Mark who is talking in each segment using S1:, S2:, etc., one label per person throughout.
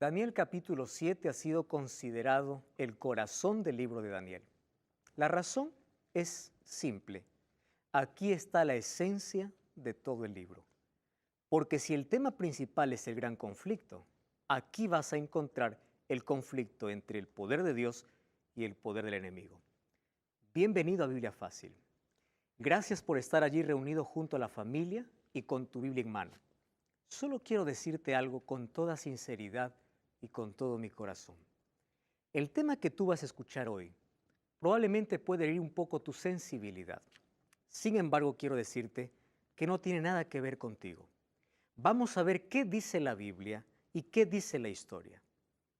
S1: Daniel capítulo 7 ha sido considerado el corazón del libro de Daniel. La razón es simple. Aquí está la esencia de todo el libro. Porque si el tema principal es el gran conflicto, aquí vas a encontrar el conflicto entre el poder de Dios y el poder del enemigo. Bienvenido a Biblia Fácil. Gracias por estar allí reunido junto a la familia y con tu Biblia en mano. Solo quiero decirte algo con toda sinceridad y con todo mi corazón. El tema que tú vas a escuchar hoy probablemente puede herir un poco tu sensibilidad. Sin embargo, quiero decirte que no tiene nada que ver contigo. Vamos a ver qué dice la Biblia y qué dice la historia.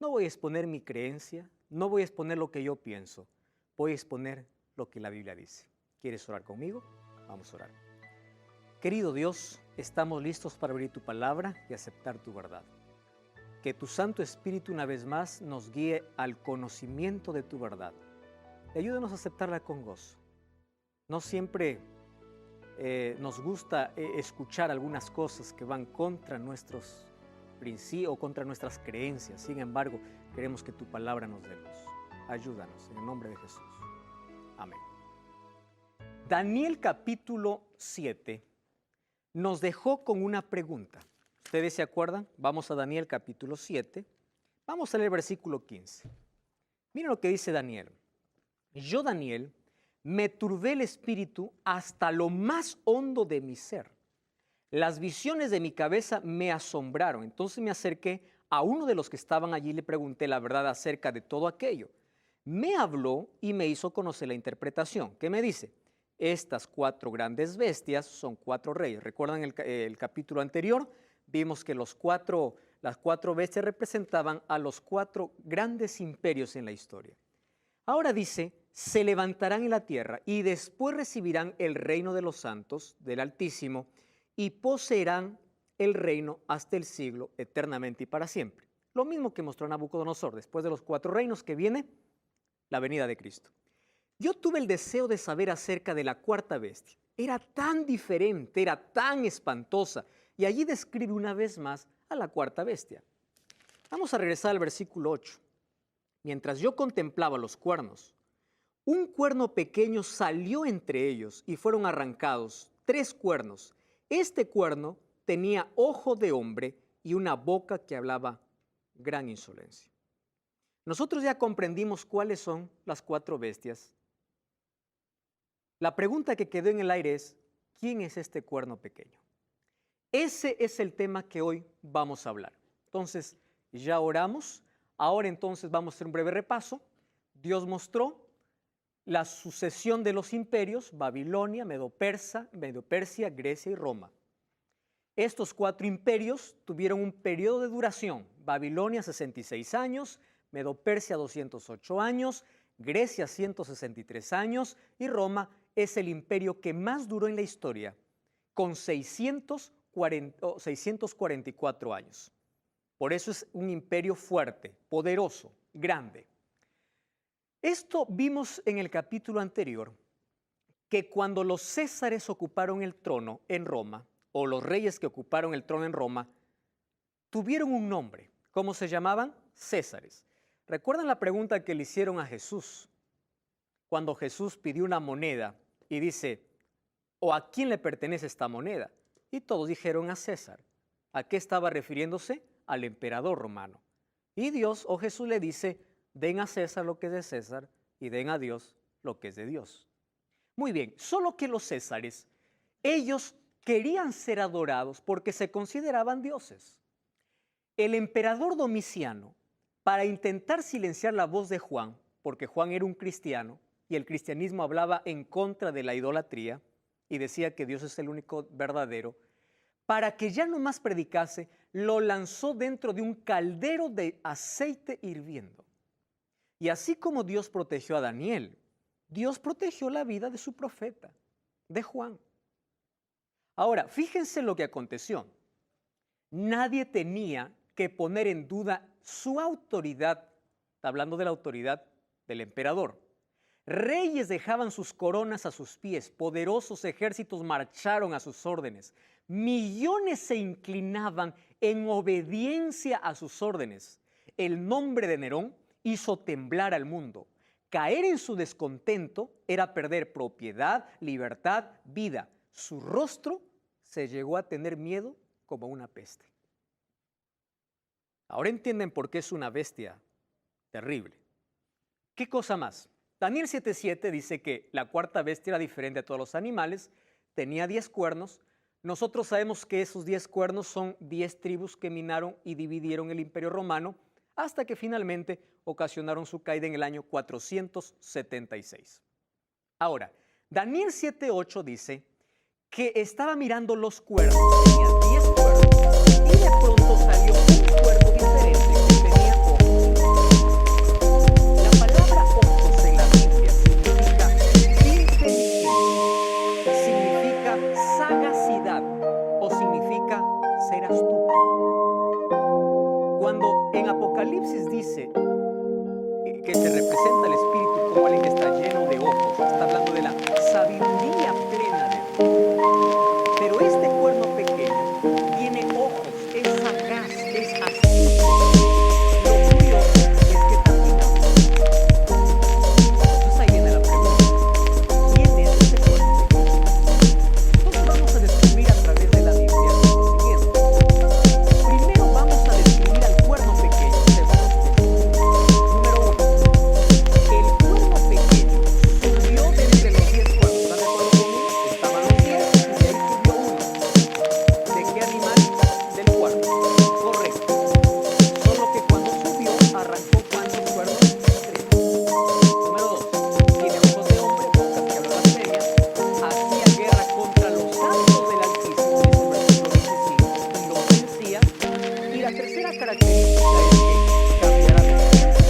S1: No voy a exponer mi creencia, no voy a exponer lo que yo pienso, voy a exponer lo que la Biblia dice. ¿Quieres orar conmigo? Vamos a orar. Querido Dios, estamos listos para abrir tu palabra y aceptar tu verdad. Que tu Santo Espíritu una vez más nos guíe al conocimiento de tu verdad. Y ayúdanos a aceptarla con gozo. No siempre nos gusta escuchar algunas cosas que van contra nuestros principios o contra nuestras creencias. Sin embargo, queremos que tu palabra nos dé luz. Ayúdanos en el nombre de Jesús. Amén. Daniel capítulo 7 nos dejó con una pregunta. ¿Ustedes se acuerdan? Vamos a Daniel capítulo 7. Vamos a leer el versículo 15. Miren lo que dice Daniel. Yo, Daniel, me turbé el espíritu hasta lo más hondo de mi ser. Las visiones de mi cabeza me asombraron. Entonces me acerqué a uno de los que estaban allí y le pregunté la verdad acerca de todo aquello. Me habló y me hizo conocer la interpretación. ¿Qué me dice? Estas 4 grandes bestias son 4 reyes. ¿Recuerdan el capítulo anterior? Vimos que las 4 bestias representaban a los 4 grandes imperios en la historia. Ahora dice, se levantarán en la tierra y después recibirán el reino de los santos del Altísimo y poseerán el reino hasta el siglo eternamente y para siempre. Lo mismo que mostró Nabucodonosor, después de los 4 reinos que viene la venida de Cristo. Yo tuve el deseo de saber acerca de la 4ª bestia. Era tan diferente, era tan espantosa. Y allí describe una vez más a la 4ª bestia. Vamos a regresar al versículo 8. Mientras yo contemplaba los cuernos, un cuerno pequeño salió entre ellos y fueron arrancados 3 cuernos. Este cuerno tenía ojo de hombre y una boca que hablaba gran insolencia. Nosotros ya comprendimos cuáles son las 4 bestias. La pregunta que quedó en el aire es, ¿quién es este cuerno pequeño? Ese es el tema que hoy vamos a hablar. Entonces, ya oramos. Ahora entonces vamos a hacer un breve repaso. Dios mostró la sucesión de los imperios, Babilonia, Medo-Persia, Grecia y Roma. Estos 4 imperios tuvieron un periodo de duración. Babilonia 66 años, Medo-Persia 208 años, Grecia 163 años y Roma es el imperio que más duró en la historia, con 644 años. Por eso es un imperio fuerte, poderoso, grande. Esto vimos en el capítulo anterior, que cuando los césares ocuparon el trono en Roma, o los reyes que ocuparon el trono en Roma, tuvieron un nombre. ¿Cómo se llamaban? Césares. ¿Recuerdan la pregunta que le hicieron a Jesús? Cuando Jesús pidió una moneda y dice, ¿o a quién le pertenece esta moneda? Y todos dijeron a César. ¿A qué estaba refiriéndose? Al emperador romano. Y Dios o Jesús le dice, den a César lo que es de César y den a Dios lo que es de Dios. Muy bien, solo que los césares, ellos querían ser adorados porque se consideraban dioses. El emperador Domiciano, para intentar silenciar la voz de Juan, porque Juan era un cristiano y el cristianismo hablaba en contra de la idolatría y decía que Dios es el único verdadero, para que ya no más predicase, lo lanzó dentro de un caldero de aceite hirviendo. Y así como Dios protegió a Daniel, Dios protegió la vida de su profeta, de Juan. Ahora, fíjense lo que aconteció. Nadie tenía que poner en duda su autoridad, está hablando de la autoridad del emperador. Reyes dejaban sus coronas a sus pies, poderosos ejércitos marcharon a sus órdenes, millones se inclinaban en obediencia a sus órdenes. El nombre de Nerón hizo temblar al mundo. Caer en su descontento era perder propiedad, libertad, vida. Su rostro se llegó a tener miedo como una peste. Ahora entienden por qué es una bestia terrible. ¿Qué cosa más? Daniel 7:7 dice que la cuarta bestia era diferente a todos los animales, tenía 10 cuernos. Nosotros sabemos que esos 10 cuernos son 10 tribus que minaron y dividieron el Imperio Romano hasta que finalmente ocasionaron su caída en el año 476. Ahora, Daniel 7:8 dice que estaba mirando los cuernos, tenía 10 cuernos y de pronto salió un cuerno diferente que tenía ojos. La palabra ojos en la Biblia significa inteligencia, significa sagacidad o significa ser astuto. Cuando en Apocalipsis dice que se representa el Espíritu como alguien que está lleno de ojos, está hablando de la sabiduría plena de Dios. Pero este cuerno pequeño tiene ojos, es sagaz, es astuto. Lo curioso es que también entonces ahí viene la pregunta: ¿quién es ese cuerno pequeño? Entonces vamos a descubrir a través de la Biblia lo siguiente. Primero vamos a describir al cuerno pequeño según los textos. Número 1. El cuerno pequeño subió de entre los 10 cuernos. ¿Están de acuerdo conmigo? Estaban los 10 y ahí subió uno. ¿De qué animal? Del cuerno. Correcto. Solo que cuando subió arrancó ¿cuántos cuernos? 3. Número 2. Tiene ojos de hombre, boca que habla blasfemia. Hacía guerra contra los santos del Altísimo, dice el versículo 25, y los vencía. Y la tercera característica es que cambiará de ciencia.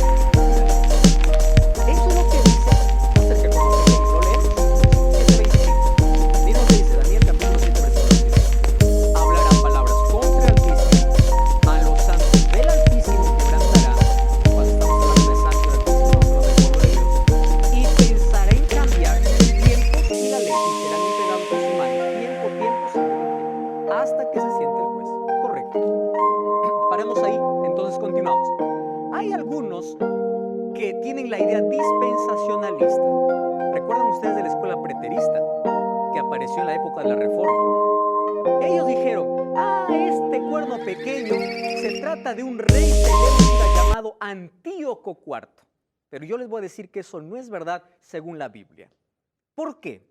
S1: Eso es lo que dice acerca de cuando pequeño. Lo leemos. Ese 25. Mira lo que dice Daniel capítulo 7, versículo 7. Hablará palabras contra el Altísimo, a los santos del Altísimo quebrantará. Cuando estamos hablando de santos del Altísimo, no del pueblo de Dios. Y pensará en cambiar tiempos y la ley, y serán entregados a su mano, tiempo, hasta que se siente el juez. Correcto. Paremos ahí, entonces continuamos. Hay algunos que tienen la idea dispensacionalista. ¿Recuerdan ustedes de la escuela preterista que apareció en la época de la Reforma? Ellos dijeron: este cuerno pequeño se trata de un rey seleucida llamado Antíoco IV. Pero yo les voy a decir que eso no es verdad según la Biblia. ¿Por qué?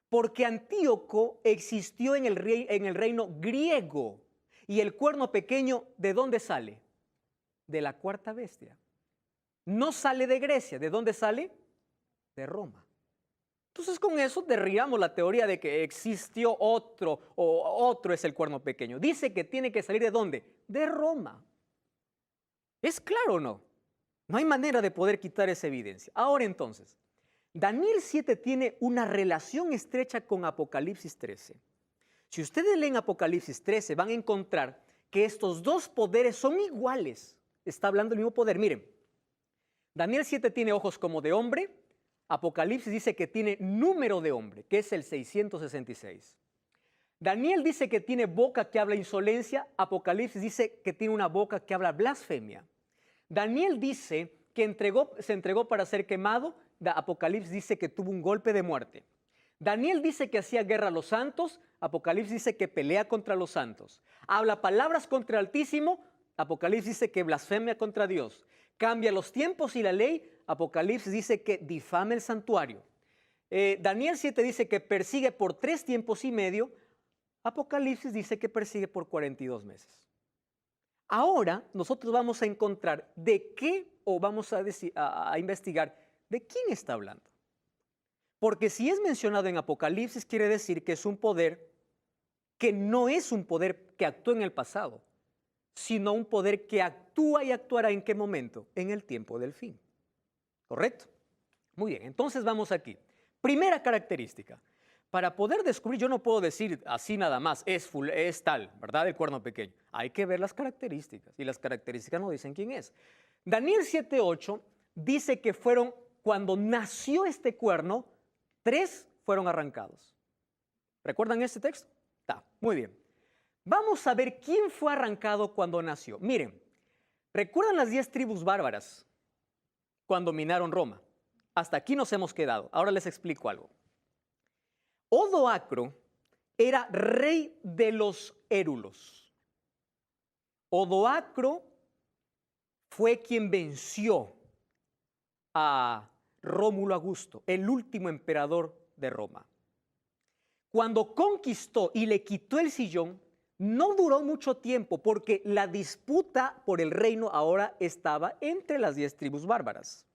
S1: Porque Antíoco existió en el reino griego y el cuerno pequeño, ¿de dónde sale? De la cuarta bestia. No sale de Grecia. ¿De dónde sale? De Roma. Entonces con eso derribamos la teoría de que existió otro o otro es el cuerno pequeño. Dice que tiene que salir ¿de dónde? De Roma. ¿Es claro o no? No hay manera de poder quitar esa evidencia. Ahora entonces, Daniel 7 tiene una relación estrecha con Apocalipsis 13. Si ustedes leen Apocalipsis 13 van a encontrar que estos dos poderes son iguales. Está hablando del mismo poder. Miren, Daniel 7 tiene ojos como de hombre. Apocalipsis dice que tiene número de hombre, que es el 666. Daniel dice que tiene boca que habla insolencia. Apocalipsis dice que tiene una boca que habla blasfemia. Daniel dice que se entregó para ser quemado. Apocalipsis dice que tuvo un golpe de muerte. Daniel dice que hacía guerra a los santos. Apocalipsis dice que pelea contra los santos. Habla palabras contra el Altísimo. Apocalipsis dice que blasfemia contra Dios. Cambia los tiempos y la ley. Apocalipsis dice que difama el santuario. Daniel 7 dice que persigue por 3 tiempos y medio. Apocalipsis dice que persigue por 42 meses. Ahora nosotros vamos a encontrar de qué, o vamos a investigar de quién está hablando. Porque si es mencionado en Apocalipsis, quiere decir que es un poder que no es un poder que actuó en el pasado, sino un poder que actúa y actuará ¿en qué momento? En el tiempo del fin. ¿Correcto? Muy bien, entonces vamos aquí. Primera característica. Para poder descubrir, yo no puedo decir así nada más, es tal, ¿verdad? El cuerno pequeño. Hay que ver las características, y las características no dicen quién es. Daniel 7:8 dice que fueron, cuando nació este cuerno, 3 fueron arrancados. ¿Recuerdan este texto? Está, muy bien. Vamos a ver quién fue arrancado cuando nació. Miren, ¿Recuerdan las 10 tribus bárbaras cuando dominaron Roma? Hasta aquí nos hemos quedado. Ahora les explico algo. Odoacro era rey de los érulos. Odoacro fue quien venció a Rómulo Augusto, el último emperador de Roma. Cuando conquistó y le quitó el sillón, no duró mucho tiempo porque la disputa por el reino ahora estaba entre las 10 tribus bárbaras.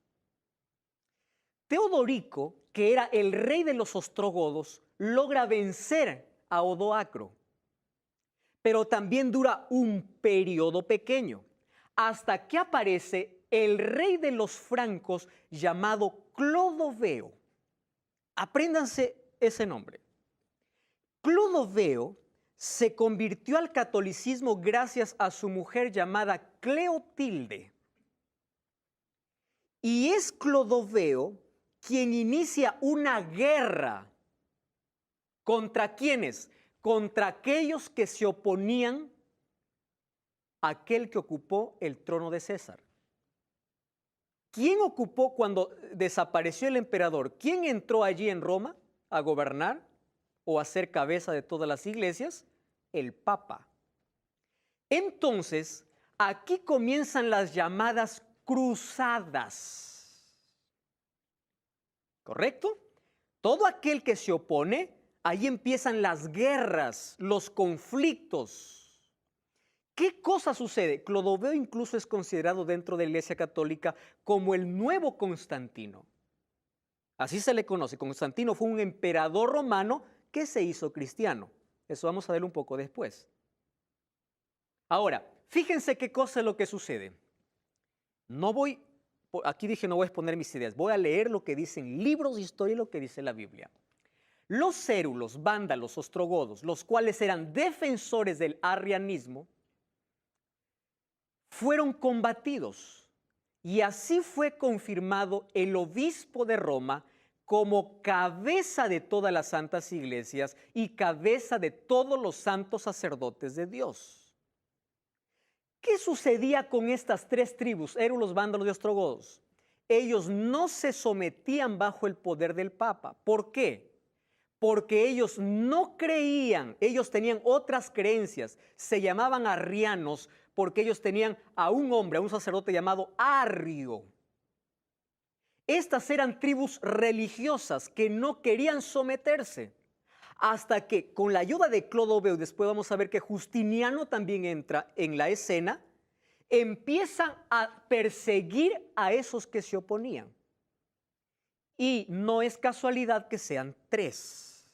S1: Teodorico, que era el rey de los ostrogodos, logra vencer a Odoacro, pero también dura un periodo pequeño, hasta que aparece el rey de los francos llamado Clodoveo. Apréndanse ese nombre. Clodoveo se convirtió al catolicismo gracias a su mujer llamada Cleotilde. Y es Clodoveo quien inicia una guerra. ¿Contra quiénes? Contra aquellos que se oponían a aquel que ocupó el trono de César. ¿Quién ocupó cuando desapareció el emperador? ¿Quién entró allí en Roma a gobernar o a ser cabeza de todas las iglesias? El Papa. Entonces, aquí comienzan las llamadas cruzadas. ¿Correcto? Todo aquel que se opone, ahí empiezan las guerras, los conflictos. ¿Qué cosa sucede? Clodoveo incluso es considerado dentro de la Iglesia Católica como el nuevo Constantino. Así se le conoce. Constantino fue un emperador romano que se hizo cristiano. Eso vamos a ver un poco después. Ahora, fíjense qué cosa es lo que sucede. Aquí dije no voy a exponer mis ideas, voy a leer lo que dicen libros de historia y lo que dice la Biblia. Los érulos, vándalos, ostrogodos, los cuales eran defensores del arrianismo, fueron combatidos y así fue confirmado el obispo de Roma como cabeza de todas las santas iglesias y cabeza de todos los santos sacerdotes de Dios. ¿Qué sucedía con estas 3 tribus, érulos, vándalos y ostrogodos? Ellos no se sometían bajo el poder del Papa. ¿Por qué? Porque ellos no creían, ellos tenían otras creencias, se llamaban arrianos porque ellos tenían a un hombre, a un sacerdote llamado Arrio. Estas eran tribus religiosas que no querían someterse, hasta que con la ayuda de Clodoveo, después vamos a ver que Justiniano también entra en la escena, empiezan a perseguir a esos que se oponían. Y no es casualidad que sean 3.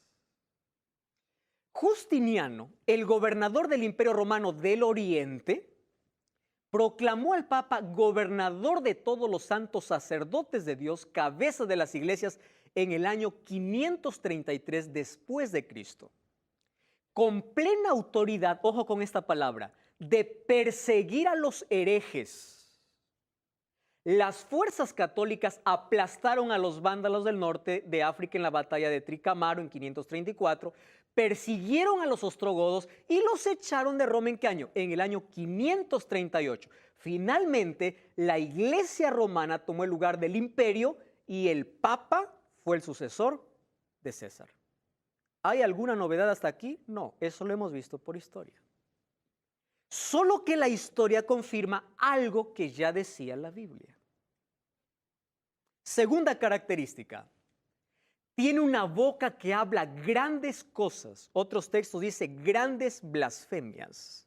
S1: Justiniano, el gobernador del Imperio Romano del Oriente, proclamó al Papa gobernador de todos los santos sacerdotes de Dios, cabeza de las iglesias, en el año 533 después de Cristo. Con plena autoridad, ojo con esta palabra, de perseguir a los herejes. Las fuerzas católicas aplastaron a los vándalos del norte de África en la batalla de Tricamaro en 534, persiguieron a los ostrogodos y los echaron de Roma ¿en qué año? En el año 538. Finalmente, la iglesia romana tomó el lugar del imperio y el Papa fue el sucesor de César. ¿Hay alguna novedad hasta aquí? No, eso lo hemos visto por historia. Solo que la historia confirma algo que ya decía la Biblia. Segunda característica. Tiene una boca que habla grandes cosas. Otros textos dicen grandes blasfemias.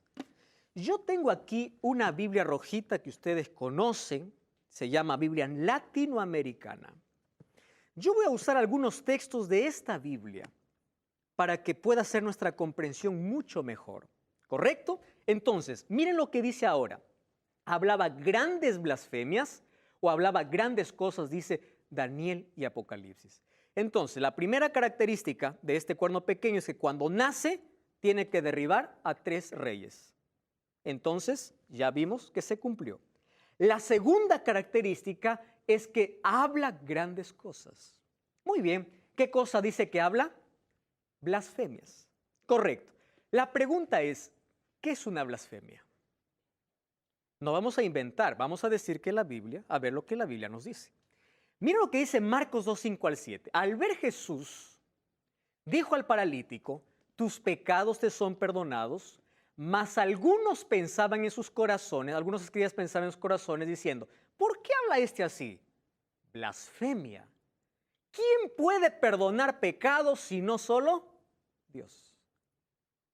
S1: Yo tengo aquí una Biblia rojita que ustedes conocen. Se llama Biblia latinoamericana. Yo voy a usar algunos textos de esta Biblia para que pueda ser nuestra comprensión mucho mejor. ¿Correcto? Entonces, miren lo que dice ahora. Hablaba grandes blasfemias o hablaba grandes cosas, dice Daniel y Apocalipsis. Entonces, la primera característica de este cuerno pequeño es que cuando nace, tiene que derribar a 3 reyes. Entonces, ya vimos que se cumplió. La segunda característica es que habla grandes cosas. Muy bien, ¿qué cosa dice que habla? Blasfemias. Correcto. La pregunta es, ¿qué es una blasfemia? No vamos a inventar, vamos a decir que la Biblia, a ver lo que la Biblia nos dice. Mira lo que dice Marcos 2, 5 al 7. Al ver Jesús, dijo al paralítico, tus pecados te son perdonados, mas algunos pensaban en sus corazones, algunos escribas pensaban en sus corazones diciendo, ¿por qué habla este así? Blasfemia. ¿Quién puede perdonar pecados si no solo Dios?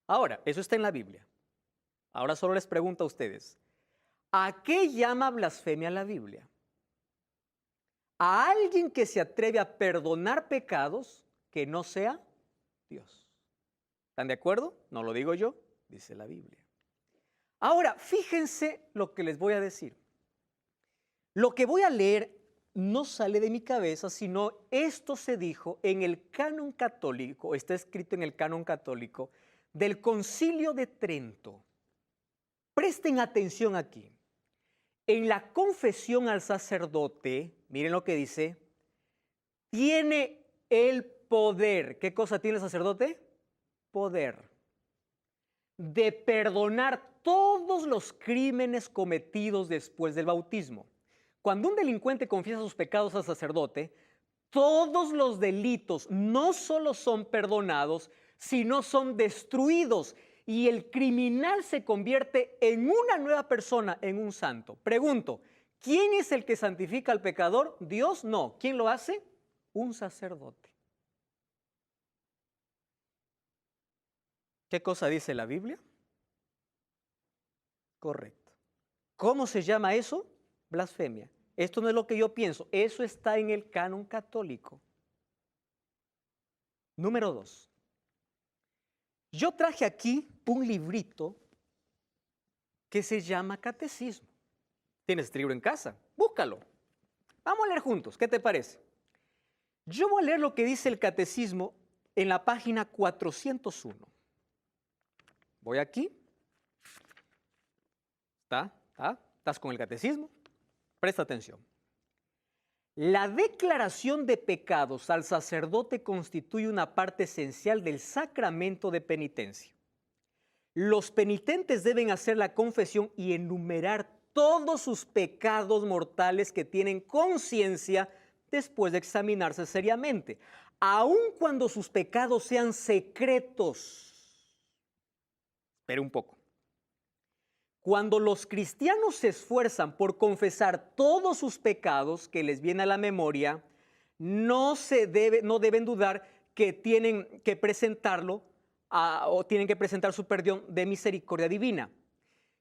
S1: Ahora, eso está en la Biblia. Ahora solo les pregunto a ustedes, ¿a qué llama blasfemia la Biblia? A alguien que se atreve a perdonar pecados que no sea Dios. ¿Están de acuerdo? No lo digo yo, dice la Biblia. Ahora, fíjense lo que les voy a decir. Lo que voy a leer no sale de mi cabeza, sino esto se dijo en el canon católico, está escrito en el canon católico del Concilio de Trento. Presten atención aquí. En la confesión al sacerdote, miren lo que dice, tiene el poder. ¿Qué cosa tiene el sacerdote? Poder de perdonar todos los crímenes cometidos después del bautismo. Cuando un delincuente confiesa sus pecados al sacerdote, todos los delitos no solo son perdonados, sino son destruidos y el criminal se convierte en una nueva persona, en un santo. Pregunto, ¿quién es el que santifica al pecador? Dios no. ¿Quién lo hace? Un sacerdote. ¿Qué cosa dice la Biblia? Correcto. ¿Cómo se llama eso? Blasfemia. Esto no es lo que yo pienso, eso está en el canon católico. Número 2. Yo traje aquí un librito que se llama Catecismo. ¿Tienes este libro en casa? Búscalo. Vamos a leer juntos, ¿qué te parece? Yo voy a leer lo que dice el Catecismo en la página 401. Voy aquí. ¿Estás con el Catecismo? Presta atención. La declaración de pecados al sacerdote constituye una parte esencial del sacramento de penitencia. Los penitentes deben hacer la confesión y enumerar todos sus pecados mortales que tienen conciencia después de examinarse seriamente, aun cuando sus pecados sean secretos. Espera un poco. Cuando los cristianos se esfuerzan por confesar todos sus pecados que les viene a la memoria, no deben dudar que tienen que presentarlo o tienen que presentar su perdón de misericordia divina.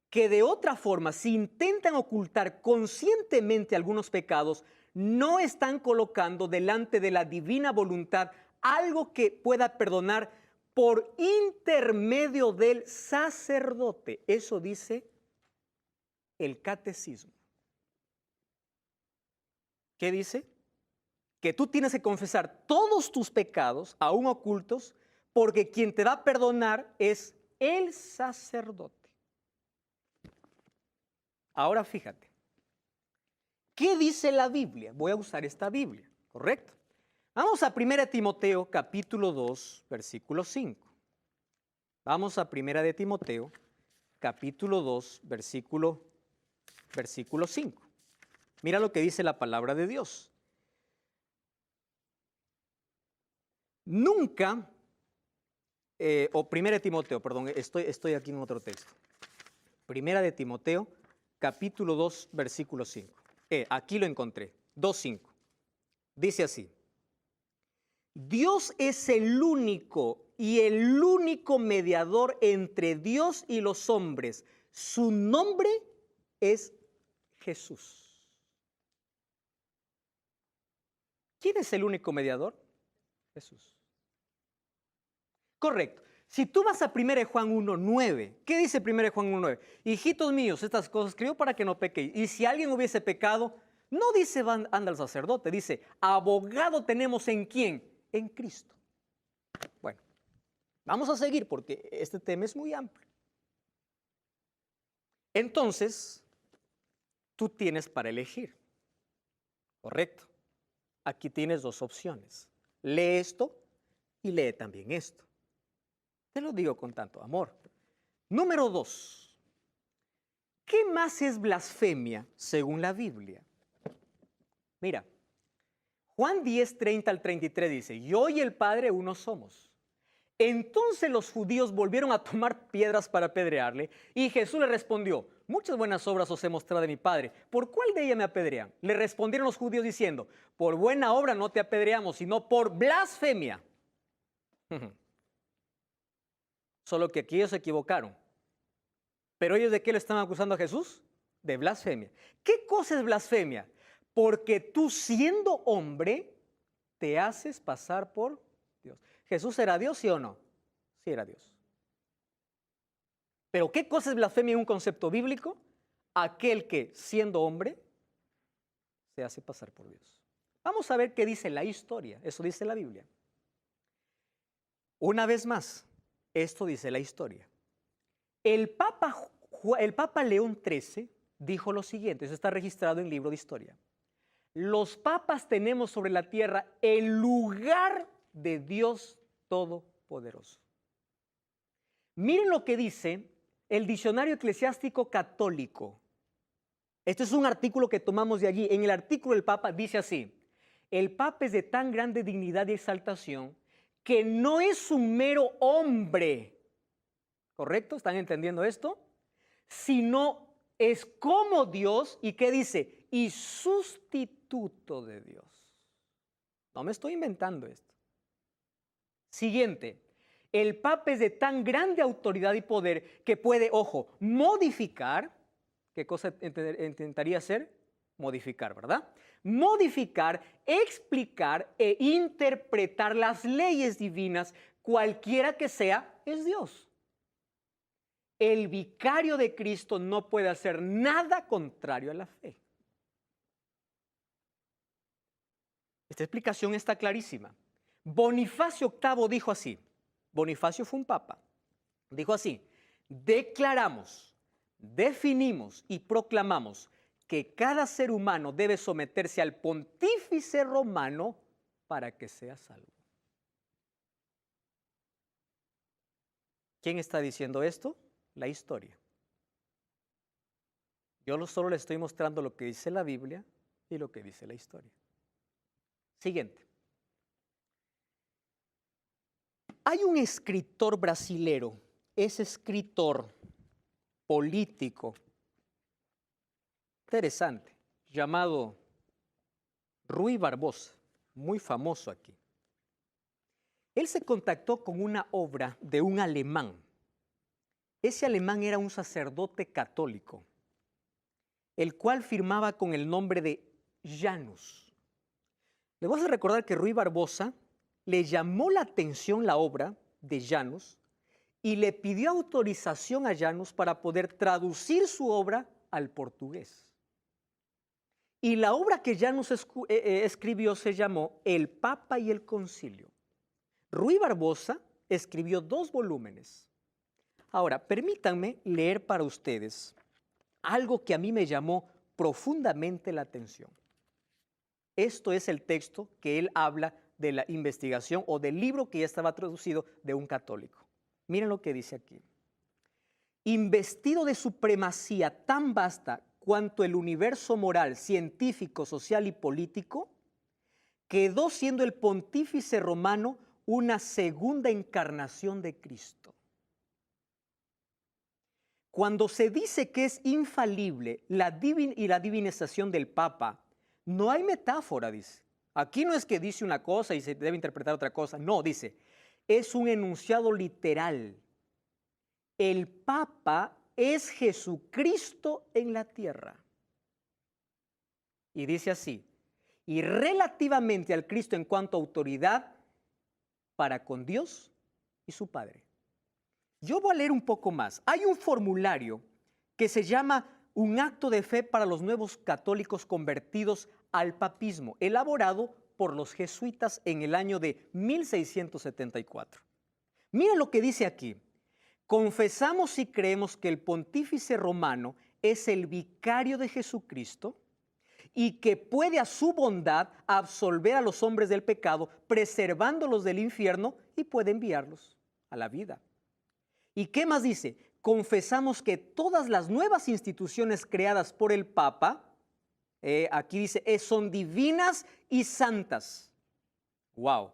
S1: Que de otra forma, si intentan ocultar conscientemente algunos pecados, no están colocando delante de la divina voluntad algo que pueda perdonar por intermedio del sacerdote. Eso dice el Catecismo. ¿Qué dice? Que tú tienes que confesar todos tus pecados, aún ocultos, porque quien te va a perdonar es el sacerdote. Ahora fíjate, ¿qué dice la Biblia? Voy a usar esta Biblia, ¿correcto? Vamos a 1 Timoteo capítulo 2, versículo 5. Vamos a 1 Timoteo capítulo 2, versículo 5. Mira lo que dice la palabra de Dios. Nunca, o 1 Timoteo, perdón, estoy aquí en otro texto. 1 Timoteo capítulo 2, versículo 5. Aquí lo encontré, 2:5. Dice así. Dios es el único mediador entre Dios y los hombres. Su nombre es Jesús. ¿Quién es el único mediador? Jesús. Correcto. Si tú vas a 1 Juan 1:9, ¿qué dice 1 Juan 1:9? Hijitos míos, estas cosas escribo para que no pequéis. Y si alguien hubiese pecado, no dice anda al sacerdote, dice, abogado tenemos ¿en quién? En Cristo. Bueno, vamos a seguir porque este tema es muy amplio. Entonces, tú tienes para elegir, ¿correcto? Aquí tienes dos opciones. Lee esto y lee también esto. Te lo digo con tanto amor. Número 2. ¿Qué más es blasfemia según la Biblia? Mira, Juan 10, 30 al 33 dice, yo y el Padre uno somos. Entonces los judíos volvieron a tomar piedras para apedrearle y Jesús le respondió, muchas buenas obras os he mostrado de mi Padre, ¿por cuál de ellas me apedrean? Le respondieron los judíos diciendo, por buena obra no te apedreamos, sino por blasfemia. Solo que aquí ellos se equivocaron. ¿Pero ellos de qué le están acusando a Jesús? De blasfemia. ¿Qué cosa es blasfemia? Porque tú siendo hombre te haces pasar por Dios. ¿Jesús era Dios, sí o no? Sí era Dios. ¿Pero qué cosa es blasfemia en un concepto bíblico? Aquel que siendo hombre se hace pasar por Dios. Vamos a ver qué dice la historia. Eso dice la Biblia. Una vez más, esto dice la historia. El Papa León XIII dijo lo siguiente, eso está registrado en el libro de historia. Los papas tenemos sobre la tierra el lugar de Dios Todopoderoso. Miren lo que dice el Diccionario Eclesiástico Católico. Este es un artículo que tomamos de allí. En el artículo del Papa dice así, el Papa es de tan grande dignidad y exaltación que no es un mero hombre, ¿correcto? ¿Están entendiendo esto? Sino es como Dios, ¿y qué dice? Y sustituto de Dios. No me estoy inventando esto. Siguiente, el Papa es de tan grande autoridad y poder que puede, ojo, modificar, ¿qué cosa intentaría hacer? Modificar, ¿verdad? Modificar, explicar e interpretar las leyes divinas, cualquiera que sea, es Dios. El vicario de Cristo no puede hacer nada contrario a la fe. Esta explicación está clarísima. Bonifacio VIII dijo así, Bonifacio fue un papa, dijo así, declaramos, definimos y proclamamos que cada ser humano debe someterse al pontífice romano para que sea salvo. ¿Quién está diciendo esto? La historia. Yo solo le estoy mostrando lo que dice la Biblia y lo que dice la historia. Siguiente. Hay un escritor brasilero, es escritor político, interesante, llamado Rui Barbosa, muy famoso aquí. Él se contactó con una obra de un alemán. Ese alemán era un sacerdote católico, el cual firmaba con el nombre de Janus. Le voy a recordar que Rui Barbosa le llamó la atención la obra de Janus y le pidió autorización a Janus para poder traducir su obra al portugués. Y la obra que Janus escribió se llamó El Papa y el Concilio. Rui Barbosa escribió 2 volúmenes. Ahora, permítanme leer para ustedes algo que a mí me llamó profundamente la atención. Esto es el texto que él habla de la investigación o del libro que ya estaba traducido de un católico. Miren lo que dice aquí. Investido de supremacía tan vasta cuanto el universo moral, científico, social y político, quedó siendo el pontífice romano una segunda encarnación de Cristo. Cuando se dice que es infalible la divinización del Papa, no hay metáfora, dice. Aquí no es que dice una cosa y se debe interpretar otra cosa. No, dice, es un enunciado literal. El Papa es Jesucristo en la tierra. Y dice así, y relativamente al Cristo en cuanto a autoridad para con Dios y su Padre. Yo voy a leer un poco más. Hay un formulario que se llama Un acto de fe para los nuevos católicos convertidos al papismo, elaborado por los jesuitas en el año de 1674. Miren lo que dice aquí. Confesamos y creemos que el pontífice romano es el vicario de Jesucristo y que puede a su bondad absolver a los hombres del pecado, preservándolos del infierno y puede enviarlos a la vida. ¿Y qué más dice? confesamos que todas las nuevas instituciones creadas por el Papa, aquí dice, son divinas y santas. ¡Wow!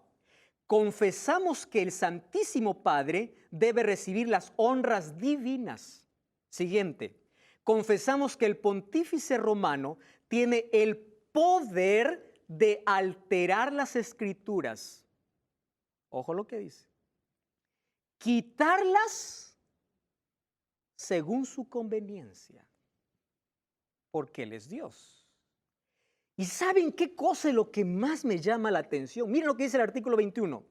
S1: Confesamos que el Santísimo Padre debe recibir las honras divinas. Siguiente. Confesamos que el Pontífice Romano tiene el poder de alterar las Escrituras. Ojo lo que dice. Quitarlas según su conveniencia, porque Él es Dios. ¿Y saben qué cosa es lo que más me llama la atención? Miren lo que dice el artículo 21.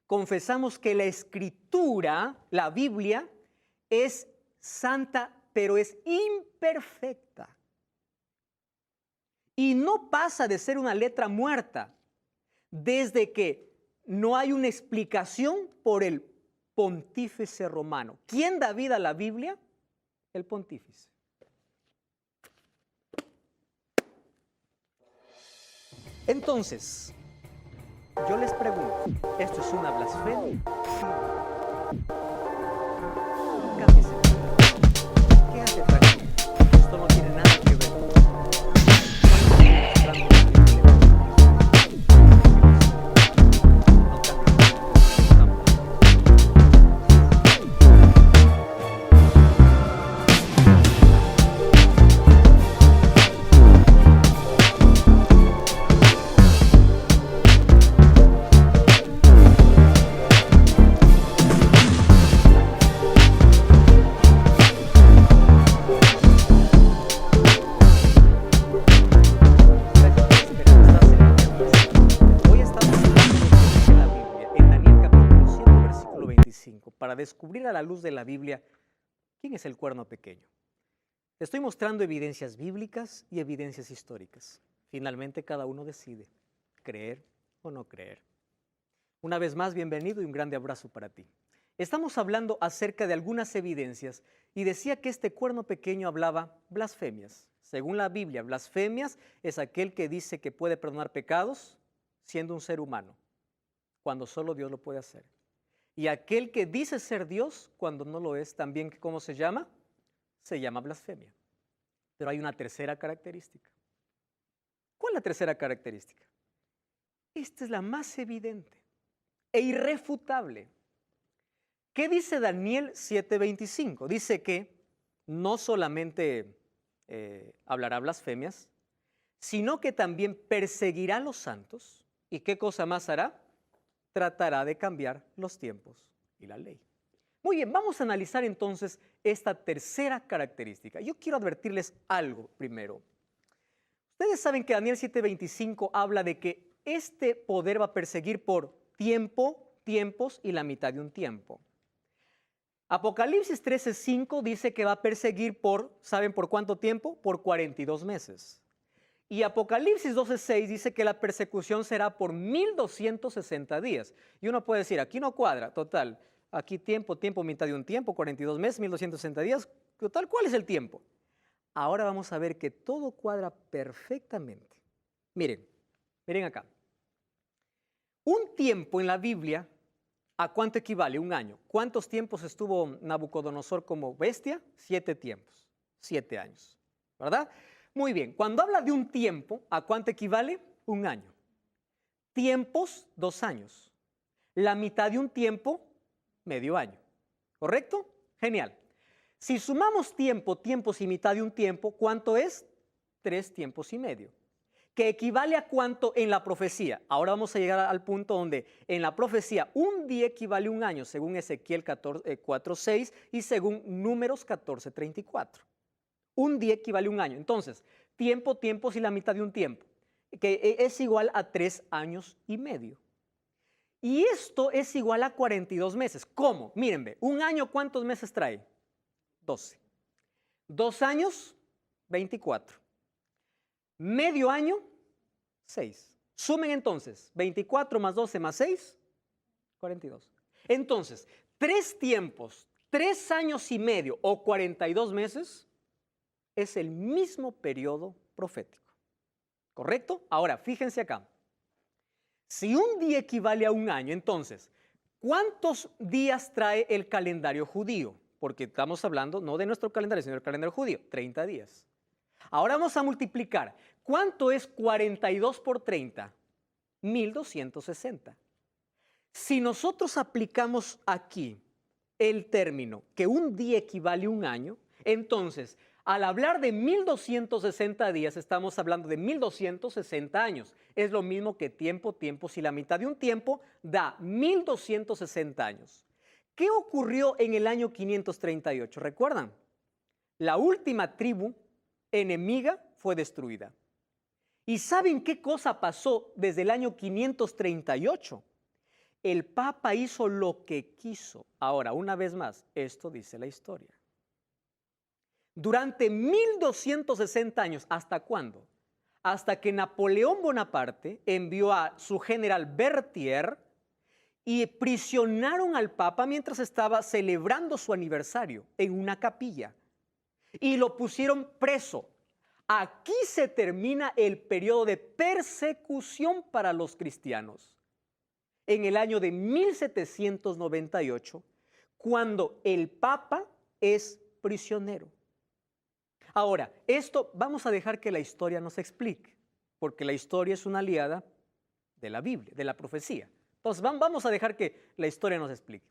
S1: Confesamos que la Escritura, la Biblia, es santa, pero es imperfecta. Y no pasa de ser una letra muerta desde que no hay una explicación por el pontífice romano. ¿Quién da vida a la Biblia? El pontífice. Entonces, yo les pregunto, ¿esto es una blasfemia? Sí. Cámbiese. Quédate tranquilo. Esto no tiene nada que ver con eso. Para descubrir a la luz de la Biblia quién es el cuerno pequeño. Te estoy mostrando evidencias bíblicas y evidencias históricas. Finalmente cada uno decide creer o no creer. Una vez más, bienvenido y un grande abrazo para ti. Estamos hablando acerca de algunas evidencias y decía que este cuerno pequeño hablaba blasfemias. Según la Biblia, blasfemias es aquel que dice que puede perdonar pecados siendo un ser humano, cuando solo Dios lo puede hacer. Y aquel que dice ser Dios cuando no lo es, también, ¿cómo se llama? Se llama blasfemia. Pero hay una tercera característica. ¿Cuál es la tercera característica? Esta es la más evidente e irrefutable. ¿Qué dice Daniel 7:25? Dice que no solamente hablará blasfemias, sino que también perseguirá a los santos. ¿Y qué cosa más hará? Tratará de cambiar los tiempos y la ley. Muy bien, vamos a analizar entonces esta tercera característica. Yo quiero advertirles algo primero. Ustedes saben que Daniel 7:25 habla de que este poder va a perseguir por tiempo, tiempos y la mitad de un tiempo. Apocalipsis 13:5 dice que va a perseguir por, ¿saben por cuánto tiempo? Por 42 meses. Y Apocalipsis 12:6 dice que la persecución será por 1260 días. Y uno puede decir, aquí no cuadra, total. Aquí tiempo, mitad de un tiempo, 42 meses, 1260 días. Total, ¿cuál es el tiempo? Ahora vamos a ver que todo cuadra perfectamente. Miren acá. Un tiempo en la Biblia, ¿a cuánto equivale? Un año. ¿Cuántos tiempos estuvo Nabucodonosor como bestia? 7 tiempos, 7 años, ¿verdad? Muy bien, cuando habla de un tiempo, ¿a cuánto equivale? Un año. Tiempos, 2 años. La mitad de un tiempo, medio año. ¿Correcto? Genial. Si sumamos tiempo, tiempos y mitad de un tiempo, ¿cuánto es? 3 tiempos y medio. ¿Que equivale a cuánto en la profecía? Ahora vamos a llegar al punto donde en la profecía un día equivale a un año, según Ezequiel 4:6 y según Números 14:34. Un día equivale a un año. Entonces, tiempo, tiempos y la mitad de un tiempo, que es igual a 3 años y medio. Y esto es igual a 42 meses. ¿Cómo? Mírenme, un año, ¿cuántos meses trae? 12. 2 años, 24. Medio año, 6. Sumen entonces, 24 más 12 más 6, 42. Entonces, 3 tiempos, 3 años y medio o 42 meses es el mismo periodo profético. ¿Correcto? Ahora, fíjense acá. Si un día equivale a un año, entonces, ¿cuántos días trae el calendario judío? porque estamos hablando no de nuestro calendario, sino del calendario judío, 30 días. Ahora vamos a multiplicar. ¿Cuánto es 42 por 30? 1260. Si nosotros aplicamos aquí el término que un día equivale a un año, entonces, al hablar de 1260 días, estamos hablando de 1260 años. Es lo mismo que tiempo, si la mitad de un tiempo da 1260 años. ¿Qué ocurrió en el año 538? ¿Recuerdan? La última tribu enemiga fue destruida. ¿Y saben qué cosa pasó desde el año 538? El Papa hizo lo que quiso. Ahora, una vez más, esto dice la historia. Durante 1260 años, ¿hasta cuándo? Hasta que Napoleón Bonaparte envió a su general Berthier y prisionaron al Papa mientras estaba celebrando su aniversario en una capilla. Y lo pusieron preso. Aquí se termina el periodo de persecución para los cristianos. En el año de 1798, cuando el Papa es prisionero. Ahora, esto vamos a dejar que la historia nos explique, porque la historia es una aliada de la Biblia, de la profecía. Entonces, vamos a dejar que la historia nos explique.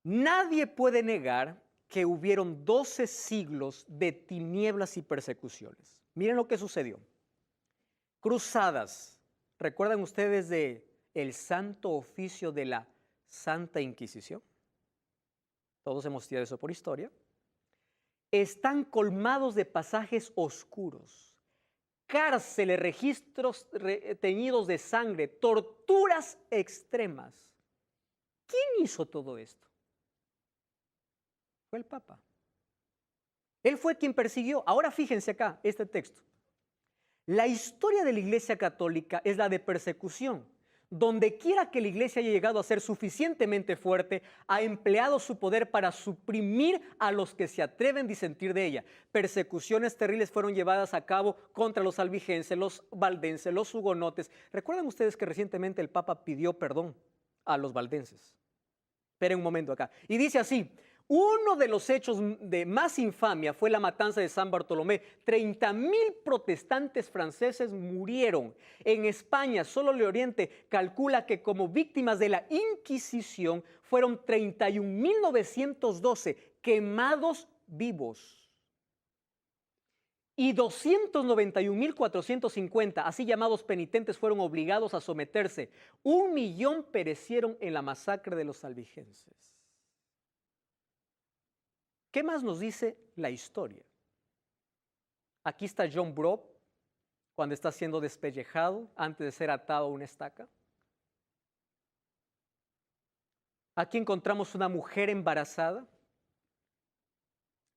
S1: Nadie puede negar que hubieron 12 siglos de tinieblas y persecuciones. Miren lo que sucedió. Cruzadas. ¿Recuerdan ustedes de el Santo Oficio de la Santa Inquisición? Todos hemos estudiado eso por historia. Están colmados de pasajes oscuros, cárceles, registros teñidos de sangre, torturas extremas. ¿Quién hizo todo esto? Fue el Papa. Él fue quien persiguió. Ahora fíjense acá, este texto. La historia de la Iglesia Católica es la de persecución. Donde quiera que la Iglesia haya llegado a ser suficientemente fuerte, ha empleado su poder para suprimir a los que se atreven a disentir de ella. Persecuciones terribles fueron llevadas a cabo contra los albigenses, los valdenses, los hugonotes. ¿Recuerdan ustedes que recientemente el Papa pidió perdón a los valdenses? Esperen un momento acá. Y dice así: uno de los hechos de más infamia fue la matanza de San Bartolomé. 30,000 protestantes franceses murieron. En España, solo el Oriente calcula que como víctimas de la Inquisición fueron 31,912 quemados vivos. Y 291,450, así llamados penitentes, fueron obligados a someterse. 1,000,000 perecieron en la masacre de los albigenses. ¿Qué más nos dice la historia? Aquí está John Brough cuando está siendo despellejado antes de ser atado a una estaca. Aquí encontramos una mujer embarazada.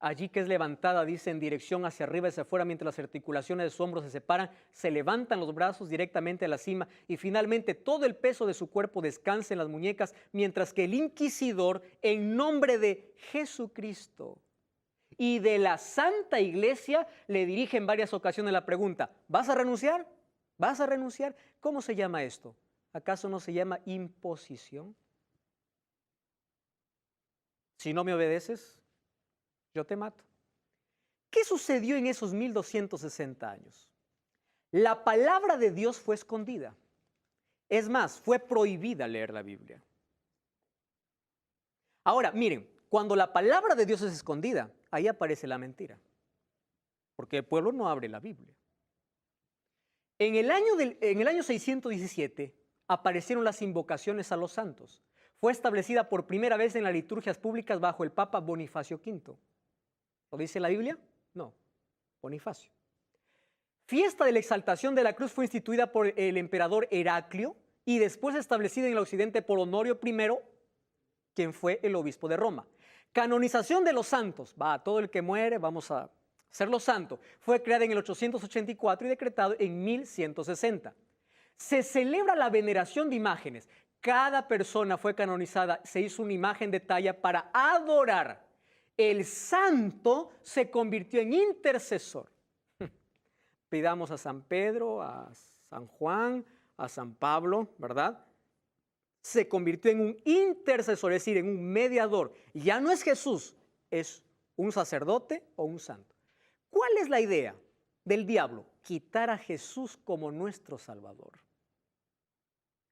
S1: Allí que es levantada, dice, en dirección hacia arriba y hacia afuera, mientras las articulaciones de su hombro se separan, se levantan los brazos directamente a la cima y finalmente todo el peso de su cuerpo descansa en las muñecas, mientras que el inquisidor, en nombre de Jesucristo y de la Santa Iglesia, le dirige en varias ocasiones la pregunta: ¿vas a renunciar? ¿Vas a renunciar? ¿Cómo se llama esto? ¿Acaso no se llama imposición? Si no me obedeces, yo te mato. ¿Qué sucedió en esos 1260 años? La palabra de Dios fue escondida. Es más, fue prohibida leer la Biblia. Ahora, miren, cuando la palabra de Dios es escondida, ahí aparece la mentira. Porque el pueblo no abre la Biblia. En el año 617 aparecieron las invocaciones a los santos. Fue establecida por primera vez en las liturgias públicas bajo el Papa Bonifacio V. ¿Lo dice la Biblia? No, Bonifacio. Fiesta de la exaltación de la cruz fue instituida por el emperador Heraclio y después establecida en el occidente por Honorio I, quien fue el obispo de Roma. Canonización de los santos. Todo el que muere, vamos a hacerlo santo. Fue creada en el 884 y decretado en 1160. Se celebra la veneración de imágenes. Cada persona fue canonizada, se hizo una imagen de talla para adorar. El santo se convirtió en intercesor. Pidamos a San Pedro, a San Juan, a San Pablo, ¿verdad? Se convirtió en un intercesor, es decir, en un mediador. Ya no es Jesús, es un sacerdote o un santo. ¿Cuál es la idea del diablo? Quitar a Jesús como nuestro Salvador.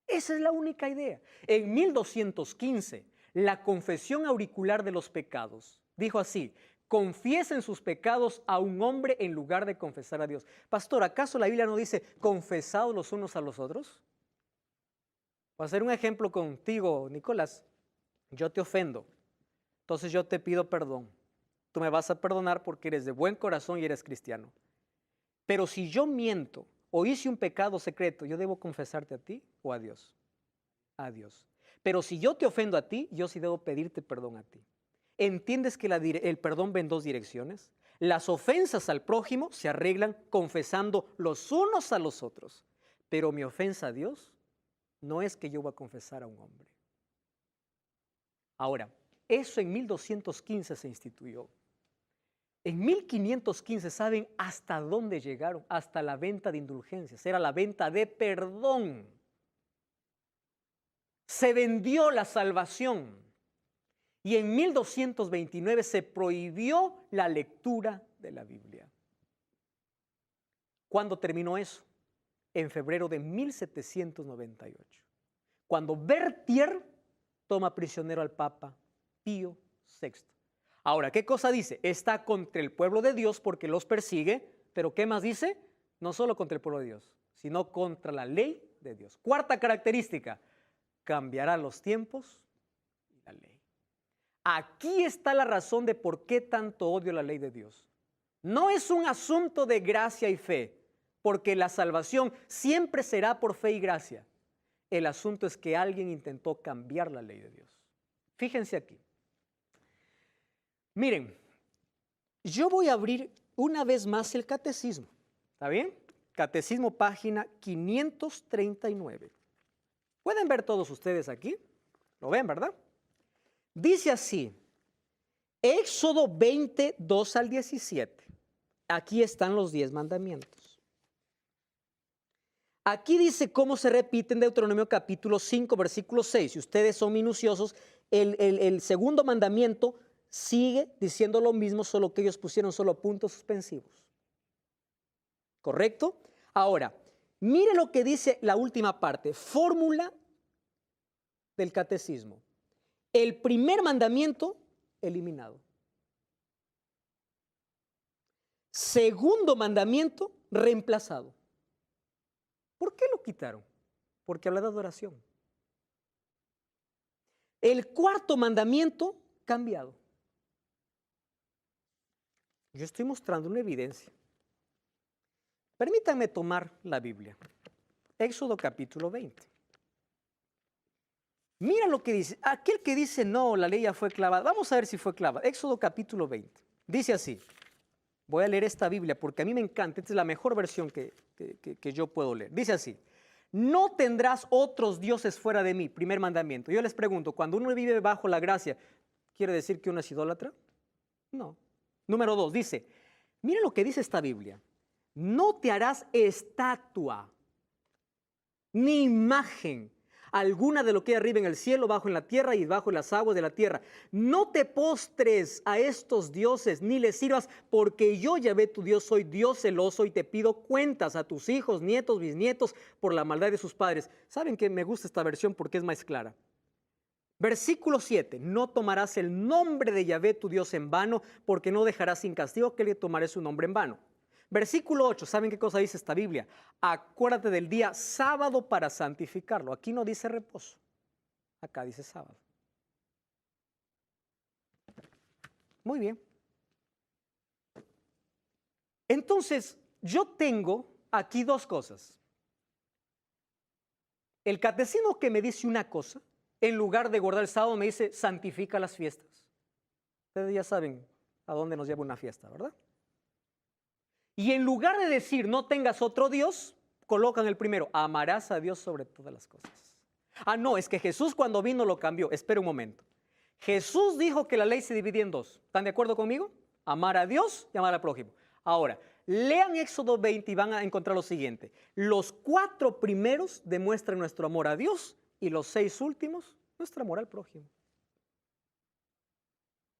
S1: Esa es la única idea. En 1215, la confesión auricular de los pecados dijo así: confiesen sus pecados a un hombre en lugar de confesar a Dios. Pastor, ¿acaso la Biblia no dice confesados los unos a los otros? Voy a hacer un ejemplo contigo, Nicolás. Yo te ofendo, entonces yo te pido perdón. Tú me vas a perdonar porque eres de buen corazón y eres cristiano. Pero si yo miento o hice un pecado secreto, ¿yo debo confesarte a ti o a Dios? A Dios. Pero si yo te ofendo a ti, yo sí debo pedirte perdón a ti. ¿Entiendes que el perdón va en dos direcciones? Las ofensas al prójimo se arreglan confesando los unos a los otros. Pero mi ofensa a Dios no es que yo voy a confesar a un hombre. Ahora, eso en 1215 se instituyó. En 1515, ¿saben hasta dónde llegaron? Hasta la venta de indulgencias. Era la venta de perdón. Se vendió la salvación. Y en 1229 se prohibió la lectura de la Biblia. ¿Cuándo terminó eso? En febrero de 1798. Cuando Berthier toma prisionero al Papa Pío VI. Ahora, ¿qué cosa dice? Está contra el pueblo de Dios porque los persigue, pero ¿qué más dice? No solo contra el pueblo de Dios, sino contra la ley de Dios. Cuarta característica, cambiará los tiempos y la ley. Aquí está la razón de por qué tanto odio a la ley de Dios. No es un asunto de gracia y fe, porque la salvación siempre será por fe y gracia. El asunto es que alguien intentó cambiar la ley de Dios. Fíjense aquí. Miren, yo voy a abrir una vez más el catecismo. ¿Está bien? Catecismo, página 539. ¿Pueden ver todos ustedes aquí? ¿Lo ven, verdad? Dice así, Éxodo 20, 2 al 17. Aquí están los 10 mandamientos. Aquí dice cómo se repite en Deuteronomio capítulo 5, versículo 6. Si ustedes son minuciosos, el segundo mandamiento sigue diciendo lo mismo, solo que ellos pusieron solo puntos suspensivos. ¿Correcto? Ahora, mire lo que dice la última parte, fórmula del catecismo. El primer mandamiento, eliminado. Segundo mandamiento, reemplazado. ¿Por qué lo quitaron? Porque habla de adoración. El cuarto mandamiento, cambiado. Yo estoy mostrando una evidencia. Permítanme tomar la Biblia. Éxodo capítulo 20. Mira lo que dice. Aquel que dice no, la ley ya fue clavada. Vamos a ver si fue clavada. Éxodo capítulo 20. Dice así. Voy a leer esta Biblia porque a mí me encanta. Esta es la mejor versión que yo puedo leer. Dice así. No tendrás otros dioses fuera de mí. Primer mandamiento. Yo les pregunto, cuando uno vive bajo la gracia, ¿quiere decir que uno es idólatra? No. Número 2, dice, mira lo que dice esta Biblia. No te harás estatua, ni imagen alguna de lo que hay arriba en el cielo, bajo en la tierra y bajo en las aguas de la tierra. No te postres a estos dioses, ni les sirvas, porque yo, Yahvé, tu Dios, soy Dios celoso y te pido cuentas a tus hijos, nietos, bisnietos, por la maldad de sus padres. ¿Saben que me gusta esta versión porque es más clara? Versículo 7, no tomarás el nombre de Yahvé tu Dios en vano, porque no dejarás sin castigo que le tomaré su nombre en vano. Versículo 8, ¿saben qué cosa dice esta Biblia? Acuérdate del día sábado para santificarlo. Aquí no dice reposo, acá dice sábado. Muy bien. Entonces, yo tengo aquí dos cosas. El catecismo que me dice una cosa, en lugar de guardar el sábado, me dice, santifica las fiestas. Ustedes ya saben a dónde nos lleva una fiesta, ¿verdad? Y en lugar de decir, no tengas otro Dios, colocan el primero, amarás a Dios sobre todas las cosas. Ah, no, es que Jesús cuando vino lo cambió. Espera un momento. Jesús dijo que la ley se dividía en dos. ¿Están de acuerdo conmigo? Amar a Dios y amar al prójimo. Ahora, lean Éxodo 20 y van a encontrar lo siguiente. Los 4 primeros demuestran nuestro amor a Dios y los 6 últimos, nuestro amor al prójimo.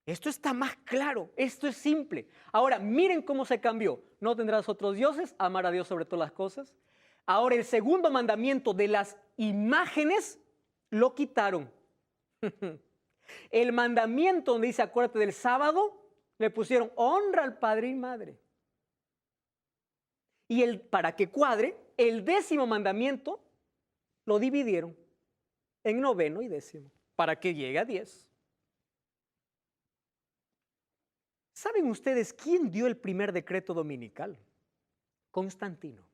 S1: Esto está más claro, esto es simple. Ahora, miren cómo se cambió. No tendrás otros dioses, amar a Dios sobre todas las cosas. Ahora, el segundo mandamiento de las imágenes lo quitaron. El mandamiento donde dice acuérdate del sábado, le pusieron honra al padre y madre. Y para que cuadre, el 10º mandamiento lo dividieron en 9º y 10º, para que llegue a 10. ¿Saben ustedes quién dio el primer decreto dominical? Constantino.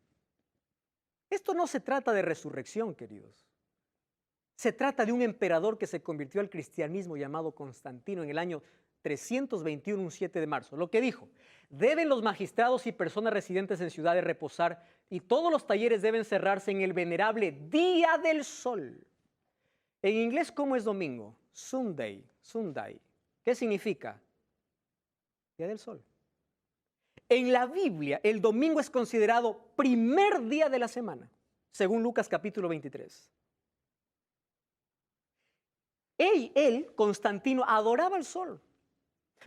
S1: Esto no se trata de resurrección, queridos. Se trata de un emperador que se convirtió al cristianismo llamado Constantino en el año 321, un 7 de marzo. Lo que dijo, deben los magistrados y personas residentes en ciudades reposar y todos los talleres deben cerrarse en el venerable Día del Sol. En inglés, ¿cómo es domingo? Sunday, Sunday. ¿Qué significa? Día del Sol. En la Biblia, el domingo es considerado primer día de la semana, según Lucas capítulo 23. Constantino, adoraba el sol,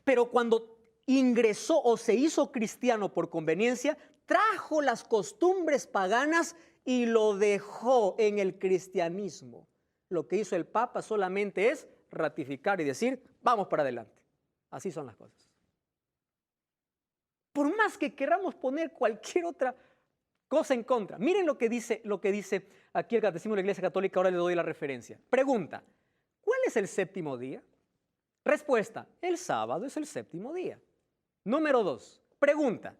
S1: pero cuando ingresó o se hizo cristiano por conveniencia, trajo las costumbres paganas y lo dejó en el cristianismo. Lo que hizo el Papa solamente es ratificar y decir, vamos para adelante. Así son las cosas. Por más que queramos poner cualquier otra cosa en contra. Miren lo que dice aquí el Catecismo de la Iglesia Católica, ahora le doy la referencia. Pregunta, ¿cuál es el 7º día? Respuesta, el sábado es el 7º día. Número 2, pregunta,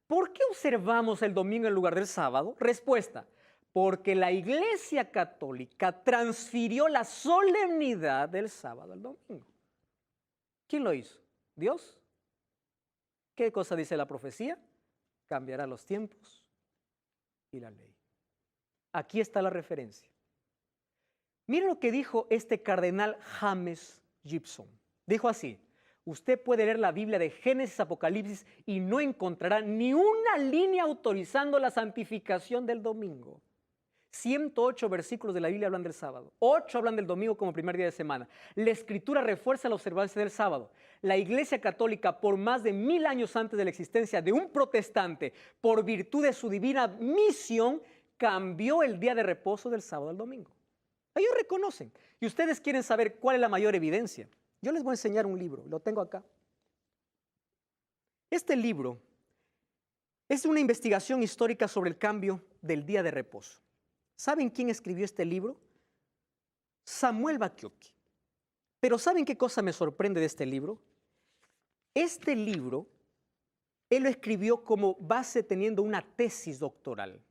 S1: ¿por qué observamos el domingo en lugar del sábado? Respuesta, porque la Iglesia Católica transfirió la solemnidad del sábado al domingo. ¿Quién lo hizo? ¿Dios? ¿Qué cosa dice la profecía? Cambiará los tiempos y la ley. Aquí está la referencia. Miren lo que dijo este cardenal James Gibson. Dijo así, usted puede leer la Biblia de Génesis a Apocalipsis y no encontrará ni una línea autorizando la santificación del domingo. 108 versículos de la Biblia hablan del sábado. 8 hablan del domingo como primer día de semana. La Escritura refuerza la observancia del sábado. La Iglesia Católica, por más de 1000 años antes de la existencia de un protestante, por virtud de su divina misión, cambió el día de reposo del sábado al domingo. Ellos reconocen. Y ustedes quieren saber cuál es la mayor evidencia. Yo les voy a enseñar un libro, lo tengo acá. Este libro es una investigación histórica sobre el cambio del día de reposo. ¿Saben quién escribió este libro? Samuel Bacchiocchi. Pero ¿saben qué cosa me sorprende de este libro? Este libro, él lo escribió como base teniendo una tesis doctoral.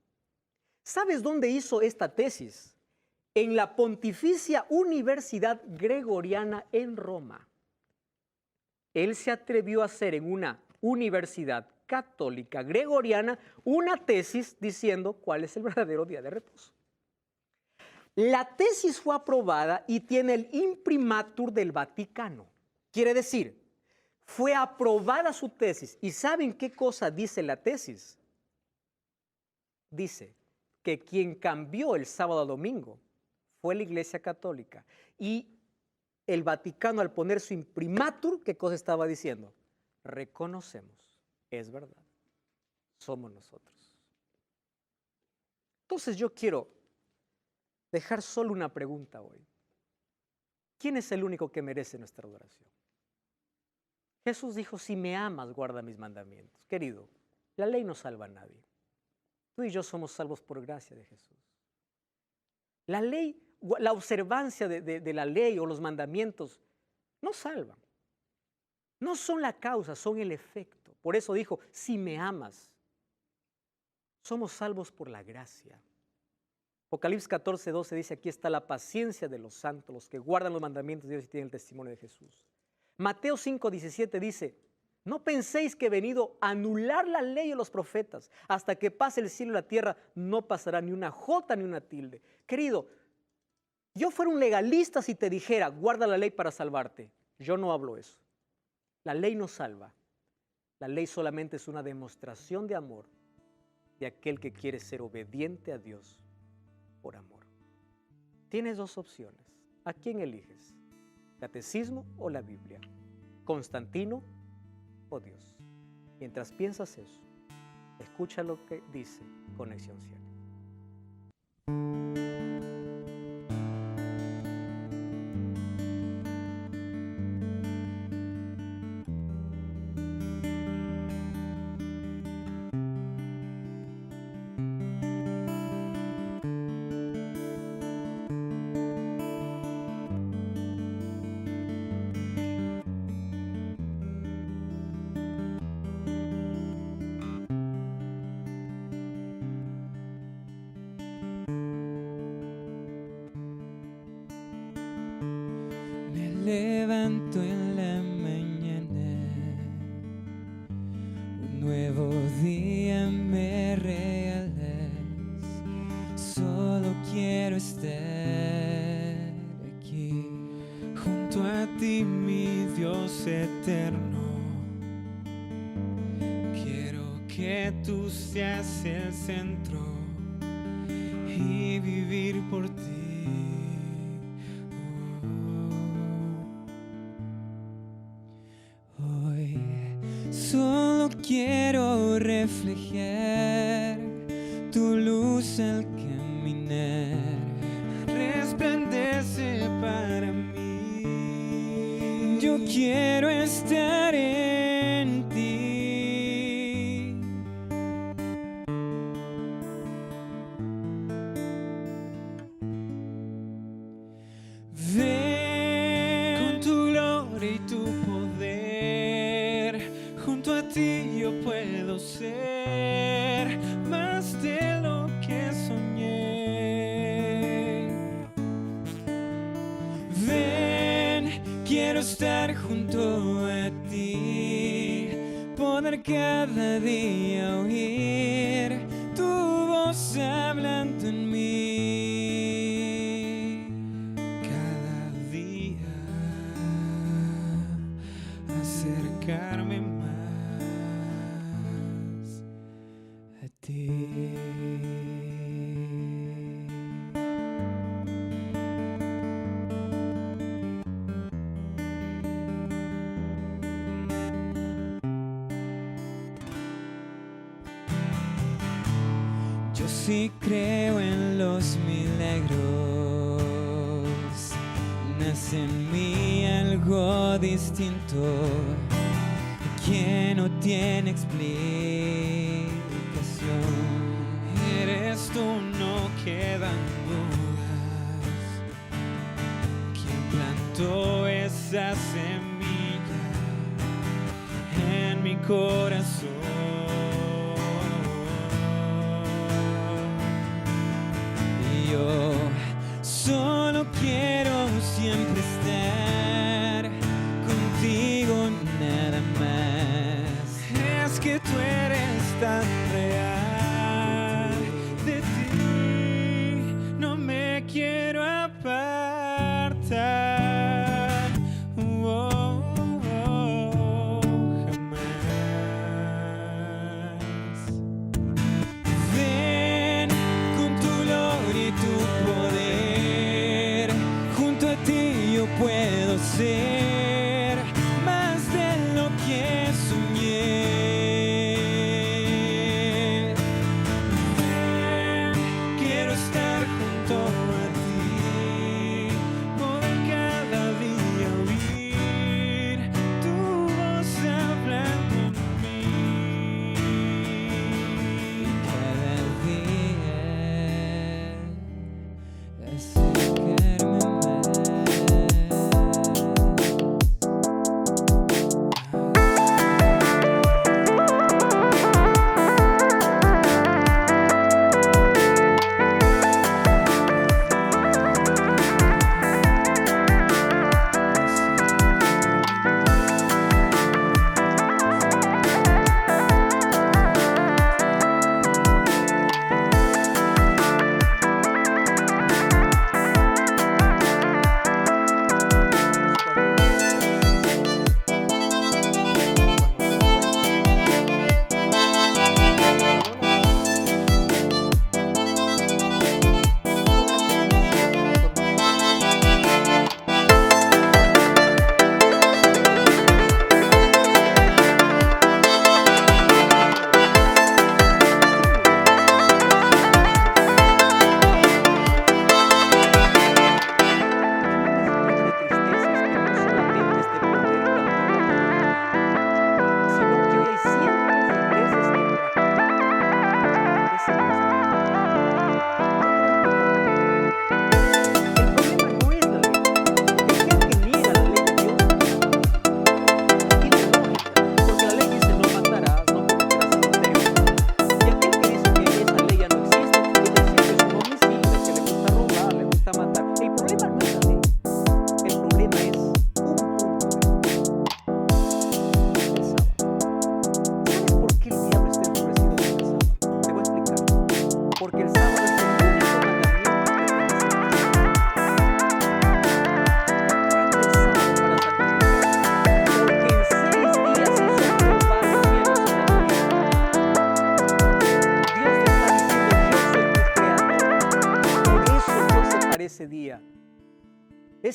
S1: ¿Sabes dónde hizo esta tesis? En la Pontificia Universidad Gregoriana en Roma. Él se atrevió a hacer en una universidad católica gregoriana una tesis diciendo cuál es el verdadero día de reposo. La tesis fue aprobada y tiene el imprimatur del Vaticano. Quiere decir, fue aprobada su tesis. ¿Y saben qué cosa dice la tesis? Dice que quien cambió el sábado a domingo fue la Iglesia Católica. Y el Vaticano, al poner su imprimatur, ¿qué cosa estaba diciendo? Reconocemos, es verdad, somos nosotros. Entonces yo quiero dejar solo una pregunta hoy. ¿Quién es el único que merece nuestra adoración? Jesús dijo, si me amas, guarda mis mandamientos. Querido, la ley no salva a nadie. Tú y yo somos salvos por gracia de Jesús. La ley, la observancia de la ley o los mandamientos no salvan. No son la causa, son el efecto. Por eso dijo, si me amas, somos salvos por la gracia. Apocalipsis 14:12 dice, aquí está la paciencia de los santos, los que guardan los mandamientos de Dios y tienen el testimonio de Jesús. Mateo 5:17 dice, no penséis que he venido a anular la ley de los profetas. Hasta que pase el cielo y la tierra, no pasará ni una jota ni una tilde. Querido, yo fuera un legalista si te dijera, guarda la ley para salvarte. Yo no hablo eso. La ley no salva. La ley solamente es una demostración de amor de aquel que quiere ser obediente a Dios por amor. Tienes dos opciones. ¿A quién eliges? ¿Catecismo o la Biblia? Constantino o Dios. Mientras piensas eso, escucha lo que dice Conexión Cielo.
S2: Levanto en la mañana, un nuevo día me regalas. Solo quiero estar aquí, junto a ti, mi Dios eterno. Quiero que tú seas el centro y vivir por ti. Solo quiero reflejar tu luz al caminar. Resplandece para mí. Yo quiero estar en ti. Ven con tu gloria y tu poder. Junto a ti yo puedo ser más de lo que soñé. Ven, quiero estar junto a ti, poder cada día oír tu voz hablando en mí. Cada día acercarme más a ti. Yo sí creo en los milagros. Nace en mí algo distinto que no tiene explicación. Eres tú, no quedan dudas. Quien plantó esa semilla en mi corazón. Y yo solo quiero siempre estar contigo, nada más. Es que tú eres tan real. De ti no me quiero apartar. Oh, jamás. Ven con tu gloria y tu poder. Junto a ti yo puedo ser más de lo que soñé.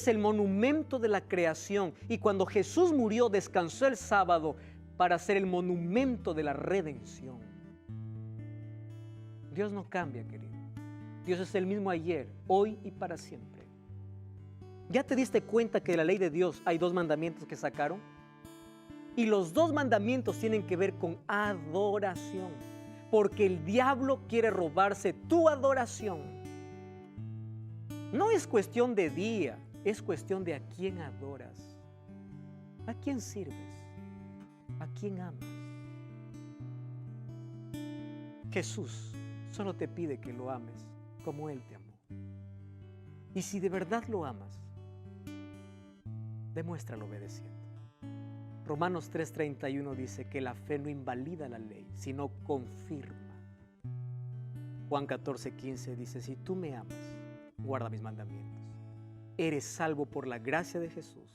S1: es el monumento de la creación. Y cuando Jesús murió, descansó el sábado para ser el monumento de la redención. Dios no cambia, querido. Dios es el mismo ayer, hoy y para siempre. ¿Ya te diste cuenta que de la ley de Dios hay 2 mandamientos que sacaron? Y los 2 mandamientos tienen que ver con adoración. Porque el diablo quiere robarse tu adoración. No es cuestión de día, es cuestión de a quién adoras. ¿A quién sirves? ¿A quién amas? Jesús solo te pide que lo ames como Él te amó. Y si de verdad lo amas, demuéstralo obedeciendo. Romanos 3:31 dice que la fe no invalida la ley, sino confirma. Juan 14:15 dice, si tú me amas, guarda mis mandamientos. Eres salvo por la gracia de Jesús,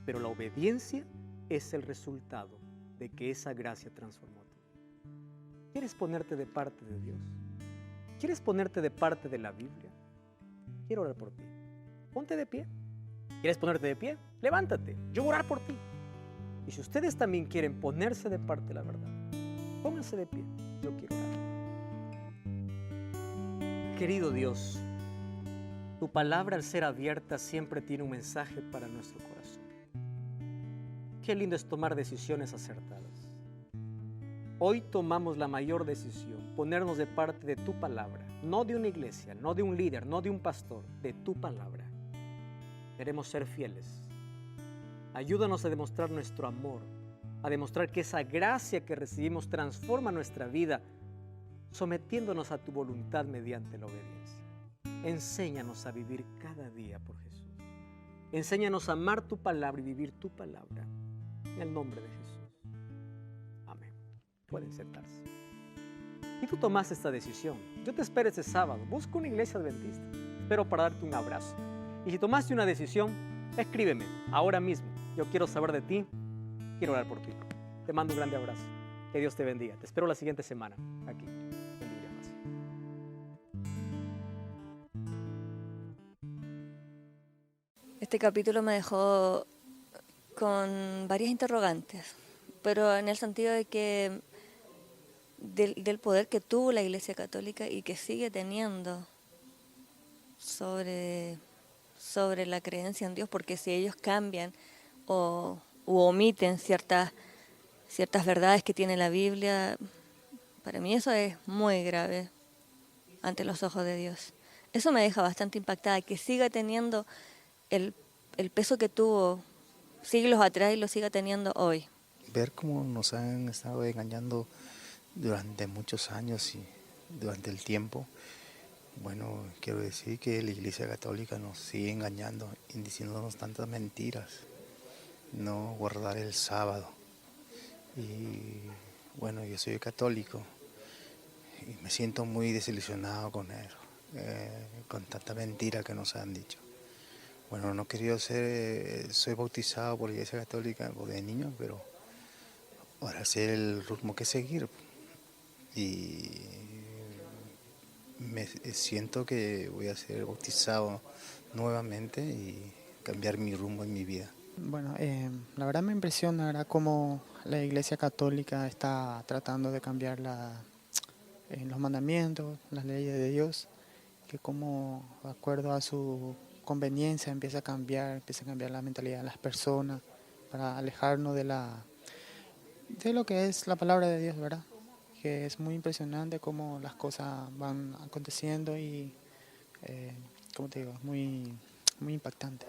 S1: pero la obediencia es el resultado de que esa gracia transformó tu vida. ¿Quieres ponerte de parte de Dios? ¿Quieres ponerte de parte de la Biblia? Quiero orar por ti. Ponte de pie. ¿Quieres ponerte de pie? Levántate. Yo voy a orar por ti. Y si ustedes también quieren ponerse de parte de la verdad, pónganse de pie. Yo quiero orar. Querido Dios, tu palabra al ser abierta siempre tiene un mensaje para nuestro corazón. Qué lindo es tomar decisiones acertadas. Hoy tomamos la mayor decisión, ponernos de parte de tu palabra, no de una iglesia, no de un líder, no de un pastor, de tu palabra. Queremos ser fieles. Ayúdanos a demostrar nuestro amor, a demostrar que esa gracia que recibimos transforma nuestra vida, sometiéndonos a tu voluntad mediante la obediencia. Enséñanos a vivir cada día por Jesús. Enséñanos a amar tu palabra y vivir tu palabra. En el nombre de Jesús. Amén. Pueden sentarse. Y tú tomaste esta decisión. Yo te espero este sábado. Busca una iglesia adventista. Espero para darte un abrazo. Y si tomaste una decisión, escríbeme ahora mismo. Yo quiero saber de ti. Quiero orar por ti. Te mando un grande abrazo. Que Dios te bendiga. Te espero la siguiente semana aquí en Biblia Fácil.
S3: Este capítulo me dejó con varias interrogantes, pero en el sentido de que del poder que tuvo la Iglesia Católica y que sigue teniendo sobre la creencia en Dios, porque si ellos cambian u omiten ciertas verdades que tiene la Biblia, para mí eso es muy grave ante los ojos de Dios. Eso me deja bastante impactada, que siga teniendo el peso que tuvo siglos atrás y lo siga teniendo hoy.
S4: Ver cómo nos han estado engañando durante muchos años y durante el tiempo. Bueno, quiero decir que la Iglesia Católica nos sigue engañando y diciéndonos tantas mentiras. No guardar el sábado. Y bueno, yo soy católico y me siento muy desilusionado con él, con tanta mentira que nos han dicho. Bueno, no quería soy bautizado por la Iglesia Católica de niño, pero ahora sé el rumbo que seguir. Y me siento que voy a ser bautizado nuevamente y cambiar mi rumbo en mi vida.
S5: Bueno, la verdad me impresiona, ¿verdad?, cómo la Iglesia Católica está tratando de cambiar los mandamientos, las leyes de Dios, que como de acuerdo a su conveniencia empieza a cambiar la mentalidad de las personas para alejarnos de lo que es la palabra de Dios, ¿verdad? Que es muy impresionante cómo las cosas van aconteciendo y, como te digo, muy, muy impactante.